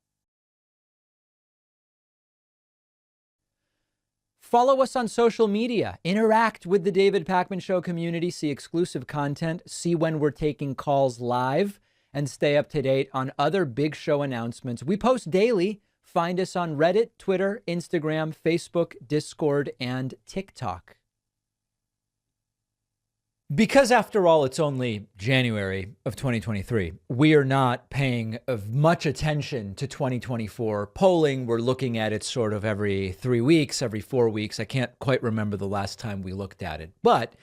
Follow us on social media, interact with the David Pakman Show community, see exclusive content, see when we're taking calls live, and stay up to date on other big show announcements. We post daily. Find us on Reddit, Twitter, Instagram, Facebook, Discord, and TikTok. Because after all, it's only January of 2023. We are not paying much attention to 2024 polling. We're looking at it sort of every 3 weeks, every 4 weeks. I can't quite remember the last time we looked at it, but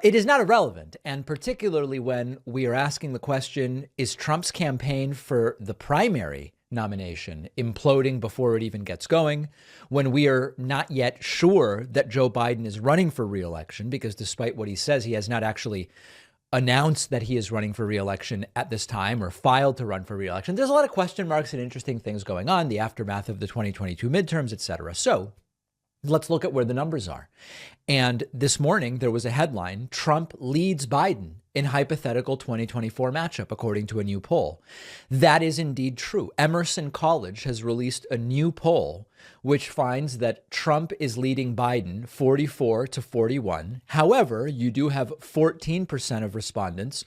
it is not irrelevant. And particularly when we are asking the question, is Trump's campaign for the primary nomination imploding before it even gets going, when we are not yet sure that Joe Biden is running for re-election, because despite what he says, he has not actually announced that he is running for re-election at this time or filed to run for re-election. There's a lot of question marks and interesting things going on, the aftermath of the 2022 midterms, etc. So let's look at where the numbers are. And this morning, there was a headline, Trump leads Biden in hypothetical 2024 matchup, according to a new poll. That is indeed true. Emerson College has released a new poll, which finds that Trump is leading Biden 44-41. However, you do have 14% of respondents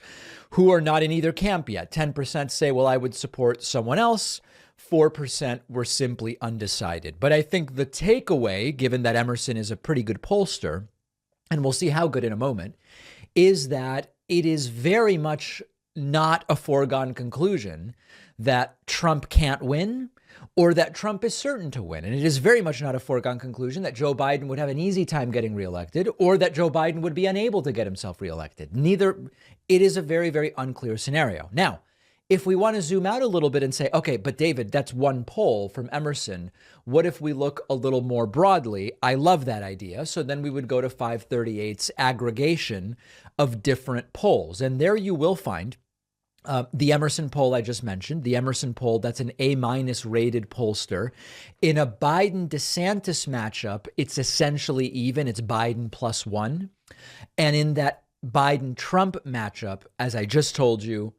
who are not in either camp yet. 10% say, well, I would support someone else. 4% were simply undecided. But I think the takeaway, given that Emerson is a pretty good pollster, and we'll see how good in a moment, is that it is very much not a foregone conclusion that Trump can't win or that Trump is certain to win. And it is very much not a foregone conclusion that Joe Biden would have an easy time getting reelected or that Joe Biden would be unable to get himself reelected. Neither. It is a very, very unclear scenario. Now, If we want to zoom out a little bit and say, okay, but David, that's one poll from Emerson. What if we look a little more broadly? I love that idea. So then we would go to 538's aggregation of different polls. And there you will find the Emerson poll I just mentioned, the Emerson poll, that's an A- rated pollster. In a Biden-DeSantis matchup, it's essentially even. It's Biden +1. And in that Biden-Trump matchup, as I just told you,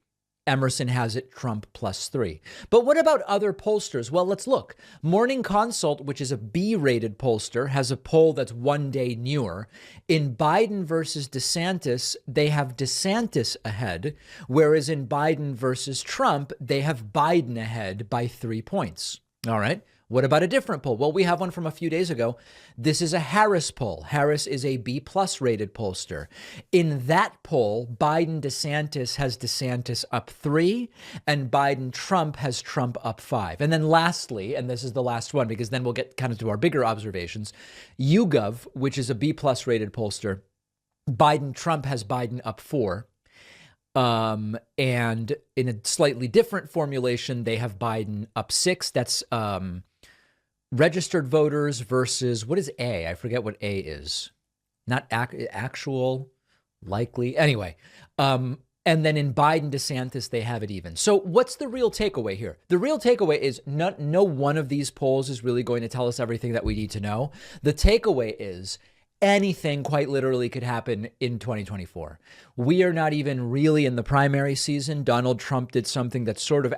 Emerson has it Trump +3. But what about other pollsters? Well, let's look. Morning Consult, which is a B-rated pollster, has a poll that's 1 day newer. In Biden versus DeSantis, they have DeSantis ahead, whereas in Biden versus Trump, they have Biden ahead by 3 points. All right. What about a different poll? Well, we have one from a few days ago. This is a Harris poll. Harris is a B+ rated pollster. In that poll, Biden-DeSantis has DeSantis up 3 and Biden-Trump has Trump up 5. And then lastly, and this is the last one because then we'll get kind of to our bigger observations, YouGov, which is a B+ rated pollster, Biden-Trump has Biden up 4. And in a slightly different formulation, they have Biden up 6. That's registered voters versus, what is A? I forget what A is. Not actual, likely. Anyway, and then in Biden DeSantis, they have it even. So what's the real takeaway here? The real takeaway is no one of these polls is really going to tell us everything that we need to know. The takeaway is anything quite literally could happen in 2024. We are not even really in the primary season. Donald Trump did something that's sort of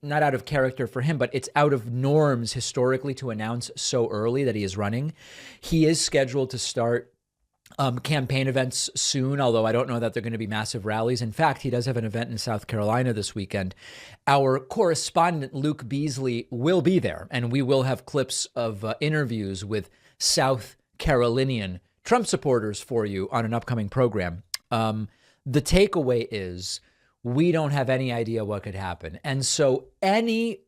not out of character for him, but it's out of norms historically to announce so early that he is running. He is scheduled to start campaign events soon, although I don't know that they're going to be massive rallies. In fact, he does have an event in South Carolina this weekend. Our correspondent, Luke Beasley, will be there, and we will have clips of interviews with South Carolinian Trump supporters for you on an upcoming program. The takeaway is we don't have any idea what could happen. And so any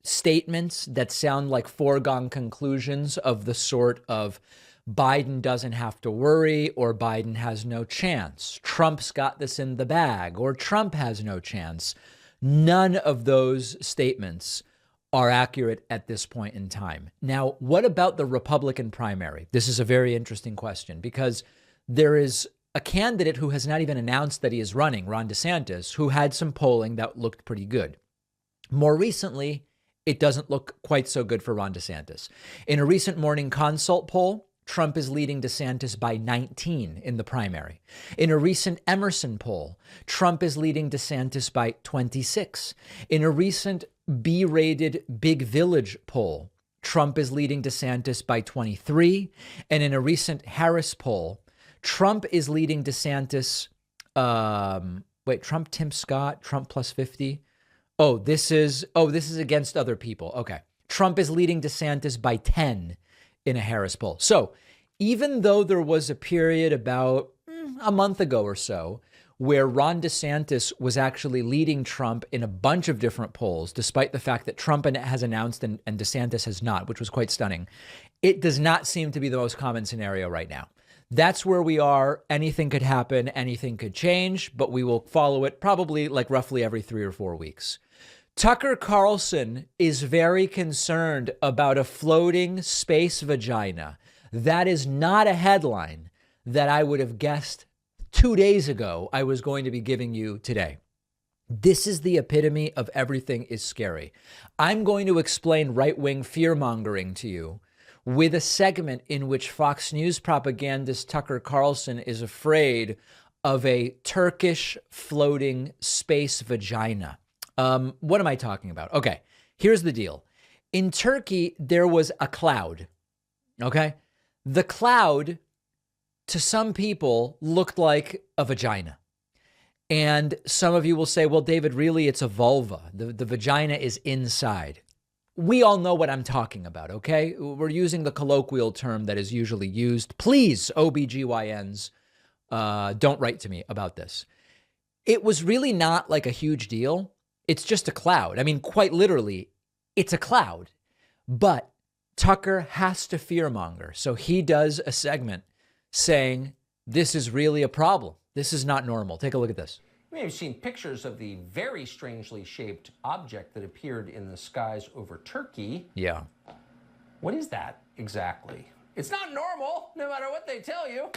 statements that sound like foregone conclusions of the sort of Biden doesn't have to worry, or Biden has no chance, Trump's got this in the bag, or Trump has no chance, none of those statements are accurate at this point in time. Now, what about the Republican primary? This is a very interesting question because there is a candidate who has not even announced that he is running, Ron DeSantis, who had some polling that looked pretty good. More recently, it doesn't look quite so good for Ron DeSantis. In a recent Morning Consult poll, Trump is leading DeSantis by 19 in the primary. In a recent Emerson poll, Trump is leading DeSantis by 26. In a recent B-rated Big Village poll, Trump is leading DeSantis by 23. And in a recent Harris poll, Trump is leading DeSantis. Trump, Tim Scott, Trump +50. This is against other people. Okay. Trump is leading DeSantis by 10 in a Harris poll. So even though there was a period about a month ago or so where Ron DeSantis was actually leading Trump in a bunch of different polls, despite the fact that Trump has announced and DeSantis has not, which was quite stunning, it does not seem to be the most common scenario right now. That's where we are. Anything could happen. Anything could change, but we will follow it probably like roughly every 3 or 4 weeks. Tucker Carlson is very concerned about a floating space vagina. That is not a headline that I would have guessed 2 days ago I was going to be giving you today. This is the epitome of everything is scary. I'm going to explain right-wing fear-mongering to you with a segment in which Fox News propagandist Tucker Carlson is afraid of a Turkish floating space vagina. What am I talking about? Okay, here's the deal. In Turkey, there was a cloud, okay? The cloud, to some people, looked like a vagina. And some of you will say, well, David, really, it's a vulva. The vagina is inside. We all know what I'm talking about, okay? We're using the colloquial term that is usually used. Please, OBGYNs, don't write to me about this. It was really not like a huge deal. It's just a cloud. I mean, quite literally, it's a cloud. But Tucker has to fearmonger. So he does a segment saying, this is really a problem. This is not normal. Take a look at this. may have seen pictures of the very strangely shaped object that appeared in the skies over Turkey. Yeah. What is that exactly? It's not normal, no matter what they tell you.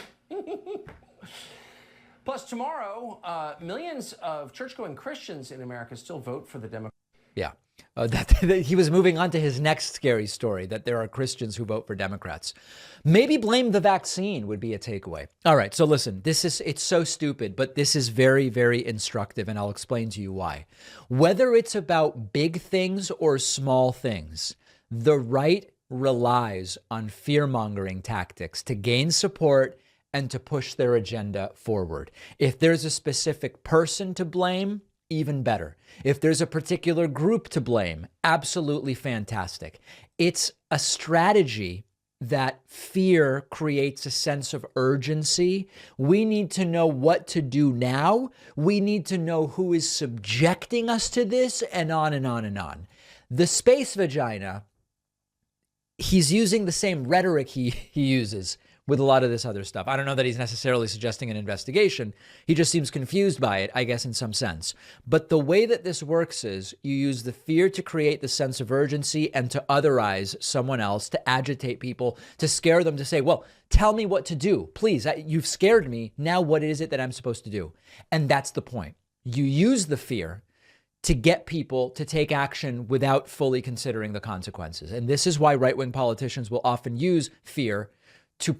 Plus, tomorrow, millions of church-going Christians in America still vote for the Democrats. Yeah. He was moving on to his next scary story, that there are Christians who vote for Democrats. Maybe blame the vaccine would be a takeaway. All right, so listen, it's so stupid, but this is very, very instructive, and I'll explain to you why. Whether it's about big things or small things, the right relies on fear-mongering tactics to gain support and to push their agenda forward. If there's a specific person to blame, even better. If there's a particular group to blame, absolutely fantastic. It's a strategy that fear creates a sense of urgency. We need to know what to do now. We need to know who is subjecting us to this, and on and on and on. The space vagina, he's using the same rhetoric he uses with a lot of this other stuff. I don't know that he's necessarily suggesting an investigation. He just seems confused by it, I guess, in some sense. But the way that this works is you use the fear to create the sense of urgency and to otherize someone else, to agitate people, to scare them, to say, well, tell me what to do. Please, you've scared me. Now what is it that I'm supposed to do? And that's the point. You use the fear to get people to take action without fully considering the consequences. And this is why right-wing politicians will often use fear to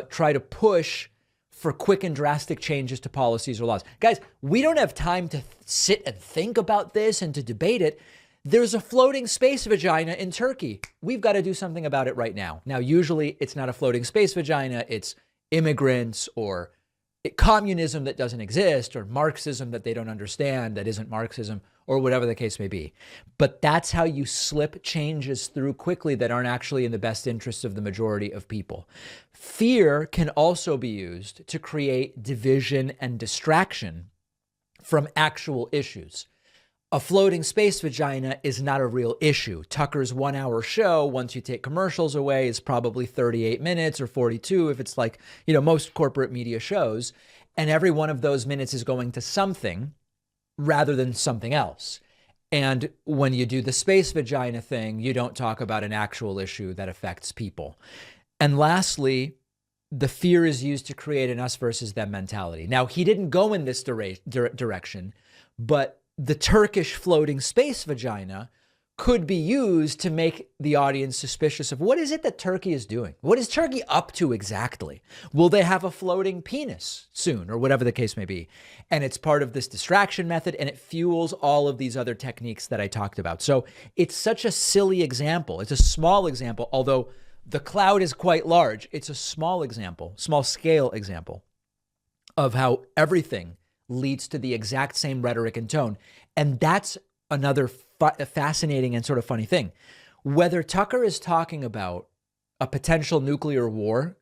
try to push for quick and drastic changes to policies or laws. Guys, we don't have time to sit and think about this and to debate it. There's a floating space vagina in Turkey. We've got to do something about it right now. Now, usually it's not a floating space vagina. It's immigrants or communism that doesn't exist, or Marxism that they don't understand that isn't Marxism, or whatever the case may be. But that's how you slip changes through quickly that aren't actually in the best interests of the majority of people. Fear can also be used to create division and distraction from actual issues. A floating space vagina is not a real issue. Tucker's 1 hour show, once you take commercials away, is probably 38 minutes or 42 if it's like, most corporate media shows. And every one of those minutes is going to something rather than something else. And when you do the space vagina thing, you don't talk about an actual issue that affects people. And lastly, the fear is used to create an us versus them mentality. Now, he didn't go in this direction, but the Turkish floating space vagina could be used to make the audience suspicious of what is it that Turkey is doing? What is Turkey up to exactly? Will they have a floating penis soon, or whatever the case may be? And it's part of this distraction method, and it fuels all of these other techniques that I talked about. So it's such a silly example. It's a small example, although the cloud is quite large. It's a small example, small scale example of how everything leads to the exact same rhetoric and tone. And that's another fascinating and sort of funny thing. Whether Tucker is talking about a potential nuclear war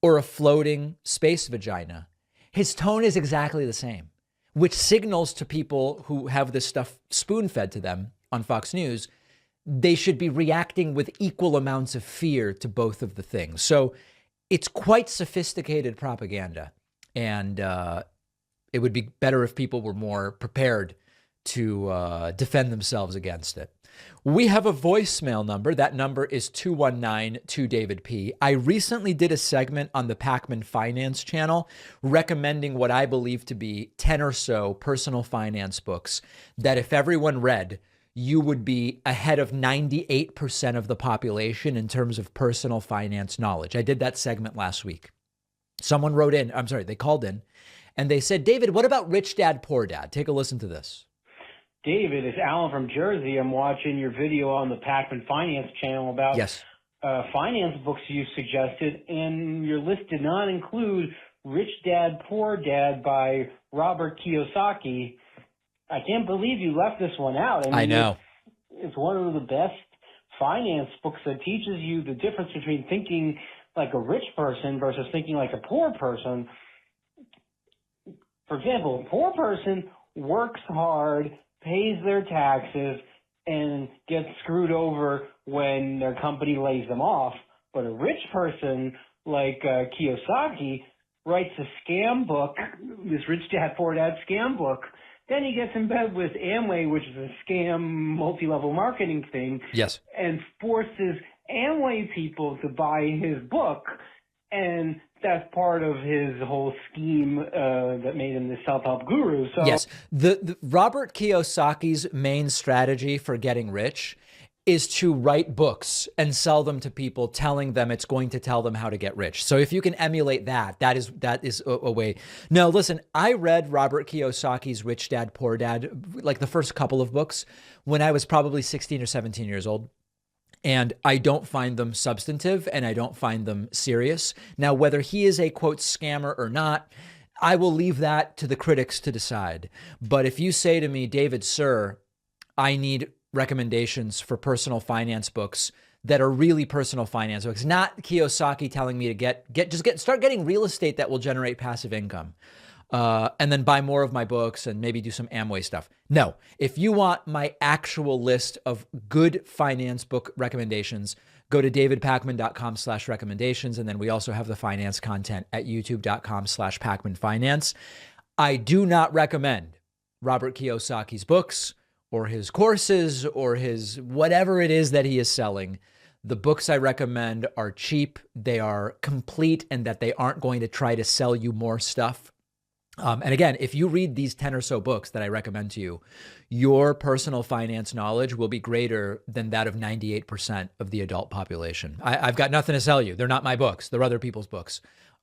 or a floating space vagina, his tone is exactly the same, which signals to people who have this stuff spoon-fed to them on Fox News, they should be reacting with equal amounts of fear to both of the things. So it's quite sophisticated propaganda. And it would be better if people were more prepared to defend themselves against it. We have a voicemail number. That number is 219-2DavidP. I recently did a segment on the Pacman Finance channel recommending what I believe to be 10 or so personal finance books that if everyone read, you would be ahead of 98% of the population in terms of personal finance knowledge. I did that segment last week. Someone wrote in, they called in, and they said, David, what about Rich Dad, Poor Dad? Take a listen to this. David, it's Alan from Jersey. I'm watching your video on the Pacman Finance channel about finance books you suggested, and your list did not include Rich Dad, Poor Dad by Robert Kiyosaki. I can't believe you left this one out. I know. It's one of the best finance books that teaches you the difference between thinking like a rich person versus thinking like a poor person. For example, a poor person works hard, pays their taxes, and gets screwed over when their company lays them off. But a rich person like Kiyosaki writes a scam book, this Rich Dad Poor Dad scam book. Then he gets in bed with Amway, which is a scam multi-level marketing thing. Yes. And forces Amway people to buy his book. And that's part of his whole scheme that made him the self-help guru. So yes, the Robert Kiyosaki's main strategy for getting rich is to write books and sell them to people, telling them it's going to tell them how to get rich. So if you can emulate that, that is a way. No, listen, I read Robert Kiyosaki's Rich Dad, Poor Dad, like the first couple of books when I was probably 16 or 17 years old. And I don't find them substantive and I don't find them serious. Now, whether he is a quote scammer or not, I will leave that to the critics to decide. But if you say to me, David, sir, I need recommendations for personal finance books that are really personal finance books, not Kiyosaki telling me to start getting real estate that will generate passive income. And then buy more of my books and maybe do some Amway stuff. No, if you want my actual list of good finance book recommendations, go to davidpakman.com/recommendations. And then we also have the finance content at youtube.com/PakmanFinance. I do not recommend Robert Kiyosaki's books or his courses or his whatever it is that he is selling. The books I recommend are cheap, they are complete, and that they aren't going to try to sell you more stuff. And again, if you read these 10 or so books that I recommend to you, your personal finance knowledge will be greater than that of 98% of the adult population. I've got nothing to sell you. They're not my books. They're other people's books.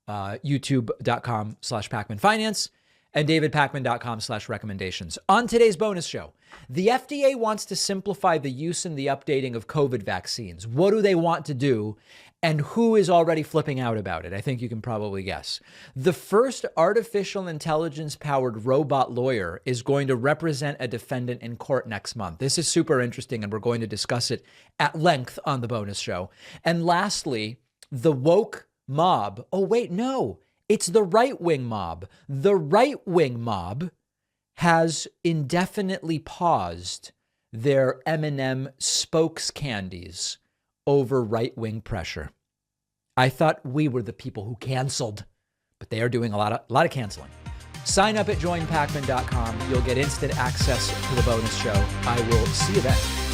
YouTube.com/PakmanFinance and davidpakman.com/recommendations. On today's bonus show, the FDA wants to simplify the use and the updating of COVID vaccines. What do they want to do? And who is already flipping out about it? I think you can probably guess. The first artificial intelligence-powered robot lawyer is going to represent a defendant in court next month. This is super interesting, and we're going to discuss it at length on the bonus show. And lastly, the woke mob. Oh, wait, no. It's the right-wing mob. The right-wing mob has indefinitely paused their M&M spokes candies over right-wing pressure. I thought we were the people who canceled, but they are doing a lot of canceling. Sign up at joinpakman.com. You'll get instant access to the bonus show. I will see you then.